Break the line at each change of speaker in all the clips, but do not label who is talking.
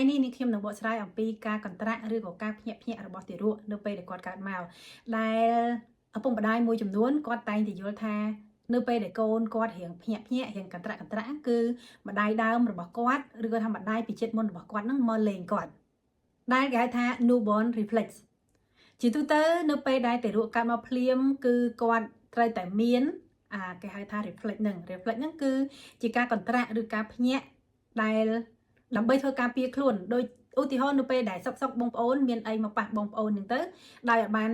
ថ្ងៃនេះនេះខ្ញុំនឹងបកស្រាយអំពីការកន្ត្រាក់ឬក៏ការភ្ញាក់ភ្ញាក់របស់ទារកនៅពេលដែលគាត់កើតមកដែលឪពុកម្ដាយមួយចំនួនគាត់តែងតែយល់ថានៅពេលដែលកូនគាត់រៀងភ្ញាក់ភ្ញាក់រៀងកន្ត្រាក់គឺម្ដាយដើមរបស់គាត់ឬក៏ថាម្ដាយពីជាតិមុនរបស់គាត់នឹងមកលេងគាត់ដែលគេហៅថា newborn reflex ជាទូទៅនៅពេលដែលទារកកើតមកភ្លាមគឺគាត់ត្រូវតែមានគេហៅថា reflex ហ្នឹងគឺជាការកន្ត្រាក់ឬការភ្ញាក់ដែលដើម្បីធ្វើការពារខ្លួនដោយឧទាហរណ៍នៅពេលដែលសុកបងប្អូនមានអីមកប៉ះបងប្អូនហ្នឹងទៅដោយឲ្យបាន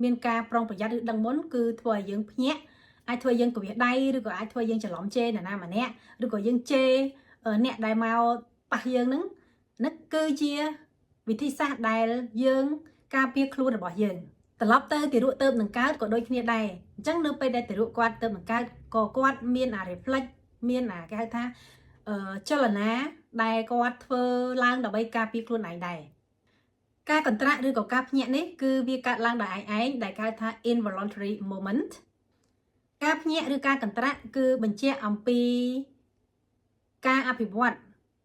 មានការប្រុងប្រយ័ត្នឬដឹងមុនគឺធ្វើឲ្យយើងភ្ញាក់អាចធ្វើយើងកវិះដៃឬក៏អាចធ្វើយើងច្រឡំជេរណាម្នាក់ឬក៏យើងជេរអ្នកដែលមកប៉ះយើងហ្នឹងគឺជាវិធីសាស្ត្រដែលយើងការពារខ្លួនរបស់យើងត្រឡប់ទៅទារកទៅនឹងកើតក៏ដូចគ្នាដែរអញ្ចឹងនៅពេលដែលទារកគាត់ទៅនឹងកើតក៏គាត់មានreflex មានគេហៅថាចលនាដែលគាត់ធ្វើឡើងដើម្បីការពារខ្លួនឯងដែរការកន្ត្រាក់ឬក៏ការភ្ញាក់នេះគឺវាកើតឡើងដោយឯងដែលគេហៅថា involuntary moment ការភ្ញាក់ឬការកន្ត្រាក់គឺបញ្ជាក់អំពីការអភិវឌ្ឍ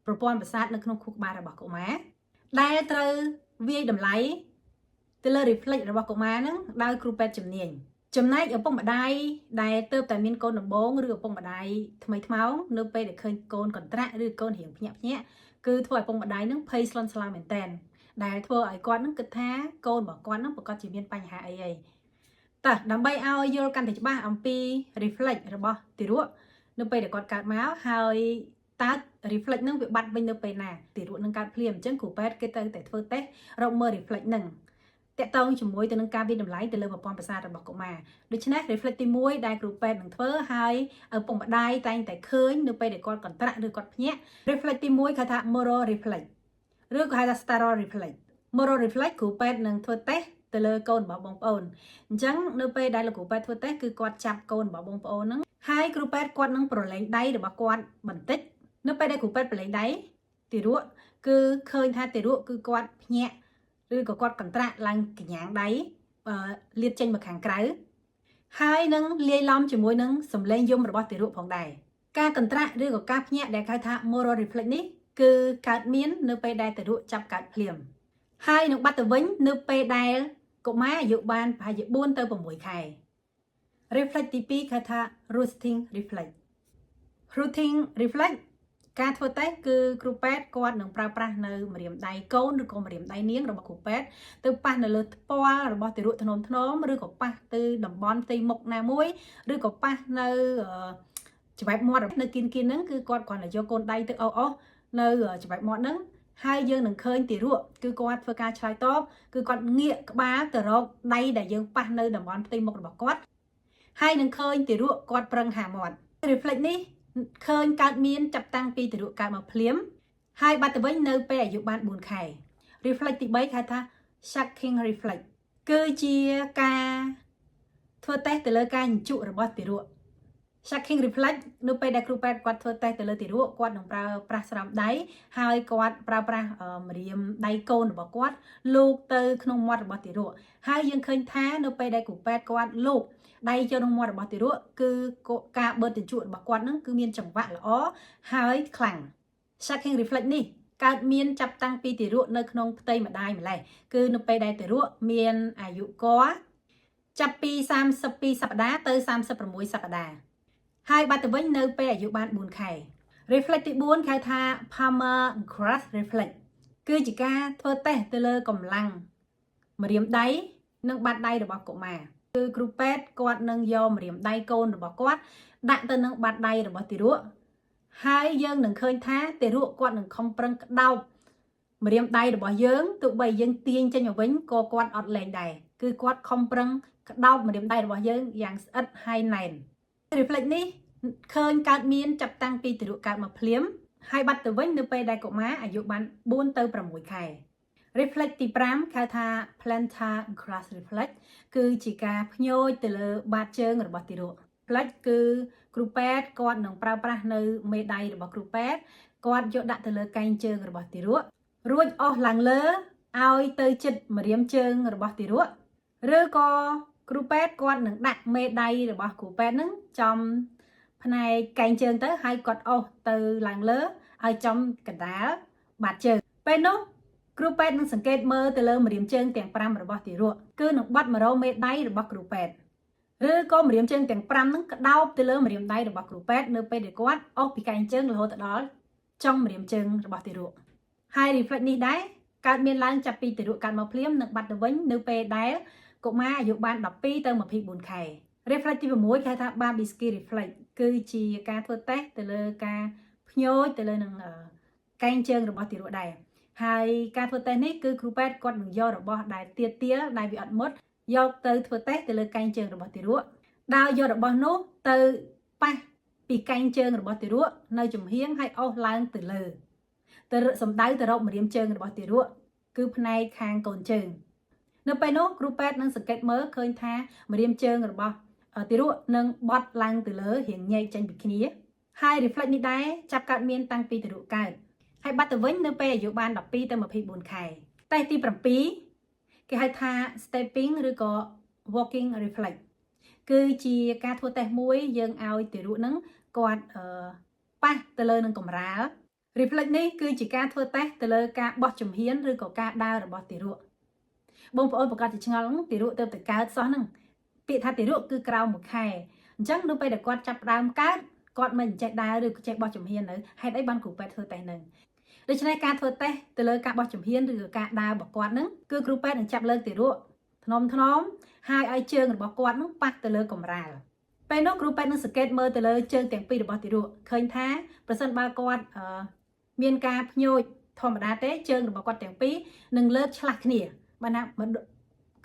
ប្រព័ន្ធប្រសាទនៅក្នុងខួរក្បាលរបស់កុមារដែលត្រូវវាយតម្លៃទៅលើ reflex របស់កុមារហ្នឹងដោយគ្រូពេទ្យជំនាញចំណែកឪពុកម្ដាយដែលទៅតែមានកូនដំបងឬឪពុកម្ដាយថ្មីថ្មោងនៅពេលដែលឃើញកូនកន្ត្រាក់ឬកូនរៀងភ្ញាក់គឺធ្វើឲ្យឪពុកម្ដាយនឹងភ័យស្លន់ស្លោមែនតែនដែលធ្វើឲ្យគាត់នឹងគិតថាកូនរបស់គាត់នឹងប្រកាសជាមានបញ្ហាអីតើដើម្បីឲ្យយល់កាន់តែច្បាស់អំពី reflex របស់ទារកនៅពេលដែលគាត់កើតមកហើយតើ reflex នឹងវាបាត់វិញនៅពេលណាទារកនឹងកើតភ្លាមអញ្ចឹងគ្រូពេទ្យគេទៅតែធ្វើតេស្តរកមើល reflex នឹងតកតងជាមួយទៅនឹងការវិនិច្ឆ័យតម្លៃទៅលើប្រព័ន្ធប្រសាទរបស់កុមារដូច្នេះ reflex ទី1ដែលគ្រូពេទ្យនឹងធ្វើហើយឪពុកម្ដាយតែងតែឃើញនៅពេលដែលគាត់កន្ត្រាក់ឬគាត់ភ្ញាក់ reflex ទី1គេថា motor reflex ឬក៏ហៅថា staral reflex motor reflex គ្រូពេទ្យនឹងធ្វើតេស្តទៅលើកូនរបស់បងប្អូនអញ្ចឹងនៅពេលដែលលោកគ្រូពេទ្យធ្វើតេស្តគឺគាត់ចាប់កូនរបស់បងប្អូនហ្នឹងហើយគ្រូពេទ្យគាត់នឹងប្រឡែងដៃរបស់គាត់បន្តិចនៅពេលដែលគ្រូពេទ្យប្រឡែងដៃទារកគឺឃើញថាទារកគឺគាត់ភ្ញាក់ឬក៏គាត់កន្ត្រាក់ឡើងកញ្ញាងដៃលាតចេញមកខាងក្រៅហើយនឹងលាយឡំជាមួយនឹងសម្លេងយំរបស់ទារកផងដែរការកន្ត្រាក់ឬក៏ការភ្ញាក់ដែលហៅថា motor reflex នេះគឺកើតមាននៅពេលដែលទារកចាប់កើតភ្លាមហើយនឹងបាត់ទៅវិញនៅពេលដែលកុមារអាយុបានប្រហែលជា4ទៅ6ខែ reflex ទី2គេថា routine reflex ការធ្វើតេស្តគឺគ្រូពេទ្យគាត់នឹងប្រើប្រាស់នៅម្រាមដៃកូនឬក៏ម្រាមដៃនាងរបស់គ្រូពេទ្យទៅប៉ះនៅលើថ្ពាល់របស់ទារកធ្នមឬក៏ប៉ះទៅតំបន់ផ្ទៃមុខណាមួយឬក៏ប៉ះនៅច្បែបមាត់នៅគៀនហ្នឹងគឺគាត់គ្រាន់តែយកកូនដៃទៅអូសនៅច្បែបមាត់ហ្នឹងហើយយើងនឹងឃើញទារកគឺគាត់ធ្វើការឆ្លើយតបគឺគាត់ងាកក្បាលទៅរកដៃដែលយើងប៉ះនៅតំបន់ផ្ទៃមុខរបស់គាត់ហើយនឹងឃើញទារកគាត់ប្រឹងហាមាត់ reflex នេះឃើញកើតមានចាប់តាំងពីទារកកើតមកភ្លាមហើយបាត់ទៅវិញនៅពេលអាយុបាន4ខែ reflex ទី3គេថា shocking reflex គឺជាការធ្វើតេស្តទៅលើការញញ្ជក់របស់ទារក shocking reflex នៅពេលដែលគ្រូពេទ្យគាត់ធ្វើតេស្តទៅលើទារកគាត់នឹងប្រើប្រាស់ស្រោមដៃហើយគាត់ប្រើប្រាស់ម្រាមដៃកូនរបស់គាត់លោកទៅក្នុងមាត់របស់ទារកហើយយើងឃើញថានៅពេលដែលគ្រូពេទ្យគាត់លោកដៃចូលក្នុងមាត់របស់ទារកគឺការបឺតជញ្ជក់របស់គាត់នឹងគឺមានចង្វាក់ល្អហើយខ្លាំង shocking reflex នេះកើតមានចាប់តាំងពីទារកនៅក្នុងផ្ទៃម្ដាយម្លេះគឺនៅពេលដែលទារកមានអាយុគាត់ចាប់ពី32សប្តាហ៍ទៅ36សប្តាហ៍ហើយបាត់ទៅវិញនៅពេលអាយុបាន4ខែ reflex ទី4គេហៅថា Palmar Grasp reflex គឺជាការធ្វើតេស្តទៅលើកម្លាំងម្រាមដៃនិងបាតដៃរបស់កុមារគឺគ្រូពេទ្យគាត់នឹងយកម្រាមដៃកូនរបស់គាត់ដាក់ទៅនឹងបាតដៃរបស់ទារកហើយយើងនឹងឃើញថាទារកគាត់នឹងខំប្រឹងក្តោបម្រាមដៃរបស់យើងទោះបីយើងទាញចេញមកវិញក៏គាត់អត់លែងដែរគឺគាត់ខំប្រឹងក្តោបម្រាមដៃរបស់យើងយ៉ាងស្អិតហើយណែន reflex នេះឃើញកើតមានចាប់តាំងពីទារកកើតមកភ្លាមហើយបាត់ទៅវិញនៅពេលដែលកុមារអាយុបាន4ទៅ6ខែ reflex ទី5គេថា plantar grasp reflex គឺជាការភ្ញូចទៅលើបាតជើងរបស់ទារក reflex គឺគ្រូពេទ្យគាត់នឹងប្រើប្រាស់នៅមេដៃរបស់គ្រូពេទ្យគាត់យកដាក់ទៅលើកែងជើងរបស់ទារករួចអស់ឡើងលើឲ្យទៅជិតម្រាមជើងរបស់ទារកឬក៏គ្រូពេទ្យគាត់នឹងដាក់មេដៃរបស់គ្រូពេទ្យនឹងចំផ្នែកកែងជើងទៅហើយគាត់អស់ទៅឡើងលើឲ្យចំកណ្ដាលបាតជើង ពេលនោះគ្រូពេទ្យនឹងសង្កេតមើលទៅលើម្រាមជើងទាំង5របស់ទារកគឺនឹងបត់100មេដៃរបស់គ្រូពេទ្យឬក៏ម្រាមជើងទាំង5ហ្នឹងក្តោបទៅលើម្រាមដៃរបស់គ្រូពេទ្យនៅពេលដែលគាត់អស់ពីកែងជើងរហូតដល់ចុងម្រាមជើងរបស់ទារកហើយ reflex នេះដែរកើតមានឡើងចាប់ពីទារកកើតមកភ្លាមនិងបាត់ទៅវិញនៅពេលដែលកុមារអាយុបាន12ទៅ24ខែ reflex ទី6គេហៅថា Babinski reflex គឺជាការធ្វើតេស្តទៅលើការភ្ញូចទៅលើនឹងកែងជើងរបស់ទារកដែរហើយការធ្វើតេស្តនេះគឺគ្រូពេទ្យគាត់នឹងយករបស់ដែលទាដែលវាអត់មុតយកទៅធ្វើតេស្តទៅលើកែងជើងរបស់ទារកដោយយករបស់នោះទៅប៉ះពីកែងជើងរបស់ទារកនៅចំហៀងហើយអស់ឡើងទៅលើទៅសំដៅទៅរកម្រាមជើងរបស់ទារកគឺផ្នែកខាងកូនជើងនៅពេលនោះគ្រូពេទ្យនឹងសង្កេតមើលឃើញថាម្រាមជើងរបស់ទារកនឹងបត់ឡើងទៅលើរៀងញែកចេញពីគ្នាហើយ reflex នេះដែរចាប់កើតមានតាំងពីទារកកើតហើយបាត់ទៅវិញនៅពេលអាយុបាន12ទៅ24ខែតែទី7គេហៅថា stepping ឬក៏ walking reflex គឺជាការធ្វើតេស្តមួយយើងឲ្យទារកហ្នឹងគាត់ប៉ះទៅលើនឹងកម្រាល reflex នេះគឺជាការធ្វើតេស្តទៅលើការបោះជំហានឬក៏ការដើររបស់ទារកបងប្អូនប្រកាសជាឆ្ងល់ទារកទៅតែកើតសោះហ្នឹងពាក្យថាទារកគឺក្រៅ1ខែអញ្ចឹងនៅពេលដែលគាត់ចាប់ផ្ដើមកើតគាត់មិនចេះដើរឬក៏ចេះបោះជំហាននៅហេតុអីបានគ្រូពេទ្យធ្វើតេស្តហ្នឹងដូច្នេះការធ្វើតេស្តទៅលើការបោះជំហានឬក៏ការដើររបស់គាត់ហ្នឹងគឺគ្រូពេទ្យនឹងចាប់លើកទារកថ្នមហើយឲ្យជើងរបស់គាត់ហ្នឹងប៉ះទៅលើកម្រាលពេលនោះគ្រូពេទ្យនឹងសង្កេតមើលទៅលើជើងទាំងពីររបស់ទារកឃើញថាប្រសិនបើគាត់មានការភ្ញូចធម្មតាទេជើងរបស់គាត់ទាំងពីរនឹងលើកឆ្លាស់គ្នាបើណា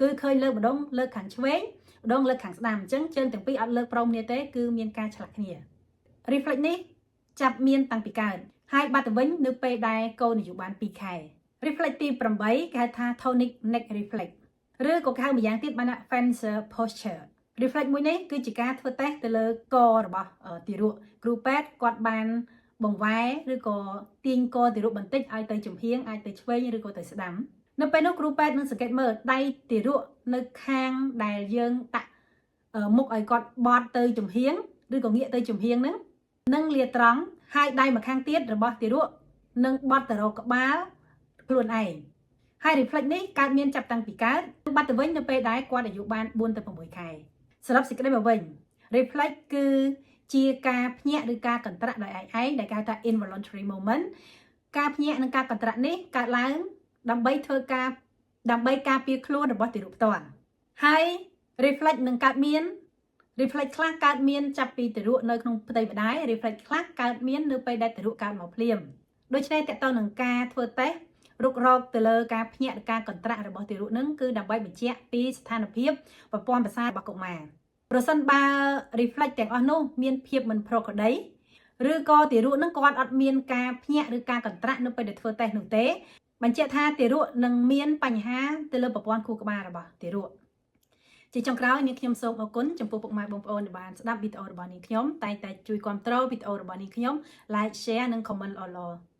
គឺឃើញលើកម្ដងលើកខាងឆ្វេងម្ដងលើកខាងស្ដាំអញ្ចឹងជើងទាំងពីរអត់លើកព្រមគ្នាទេគឺមានការឆ្លាស់គ្នា reflex នេះចាប់មានតាំងពីកើតហើយបាត់ទៅវិញនៅពេលដែលកូនអាយុបាន2ខែ reflex ទី8គេហៅថា tonic neck reflex ឬក៏គេហៅម្យ៉ាងទៀតបានថា Fencer posture reflex មួយនេះគឺជាការធ្វើតេស្តទៅលើករបស់ទារកគ្រូពេទ្យគាត់បានបង្វែរឬក៏ទាញកទារកបន្តិចឲ្យទៅចំហៀងអាចទៅឆ្វេងឬក៏ទៅស្ដាំនៅពេលនោះគ្រូពេទ្យនឹងសង្កេតមើលដៃទារកនៅខាងដែលយើងដាក់មុខឲ្យគាត់បត់ទៅចំហៀងឬក៏ងាកទៅចំហៀងហ្នឹងនឹងលាត្រង់ហើយដៃម្ខាងទៀតរបស់ទារកនឹងបត់ទៅរកក្បាលខ្លួនឯងហើយ reflex នេះកើតមានចាប់តាំងពីកើតបាត់ទៅវិញនៅពេលដែលគាត់អាយុបាន4ទៅ6ខែសរុបសេចក្តីមកវិញ reflex គឺជាការភ្ញាក់ឬការកន្ត្រាក់ដោយឯងដែលគេហៅថា involuntary movement ការភ្ញាក់និងការកន្ត្រាក់នេះកើតឡើងដើម្បីការពារខ្លួនរបស់ទារកផ្ទាល់ហើយ reflex នឹងកើតមាន reflex ខ្លះកើតមានចាប់ពីទារកនៅក្នុងផ្ទៃម្ដាយ reflex ខ្លះកើតមាននៅពេលដែលទារកកើតមកភ្លាមដូច្នេះតើតើនឹងការធ្វើតេស្តរុករកទៅលើការភ្ញាក់និងការកន្ត្រាក់របស់ទារកនឹងគឺដើម្បីបញ្ជាក់ពីស្ថានភាពប្រព័ន្ធប្រសាទរបស់កុមារប្រសិនបើ reflex ទាំងអស់នោះមានភាពមិនប្រក្រតីឬក៏ទារកនឹងគាត់អត់មានការភ្ញាក់ឬការកន្ត្រាក់នៅពេលដែលធ្វើតេស្តនោះទេបញ្ជាក់ថាទារកនឹងមានបញ្ហាទៅលើប្រព័ន្ធខួរក្បាលរបស់ទារកជាចុងក្រោយនាងខ្ញុំសូមអរគុណចំពោះពុកម៉ែបងប្អូនដែលបានស្ដាប់វីដេអូរបស់នាងខ្ញុំតែងតែជួយគាំទ្រវីដេអូរបស់នាងខ្ញុំ like share និង comment ល្អៗ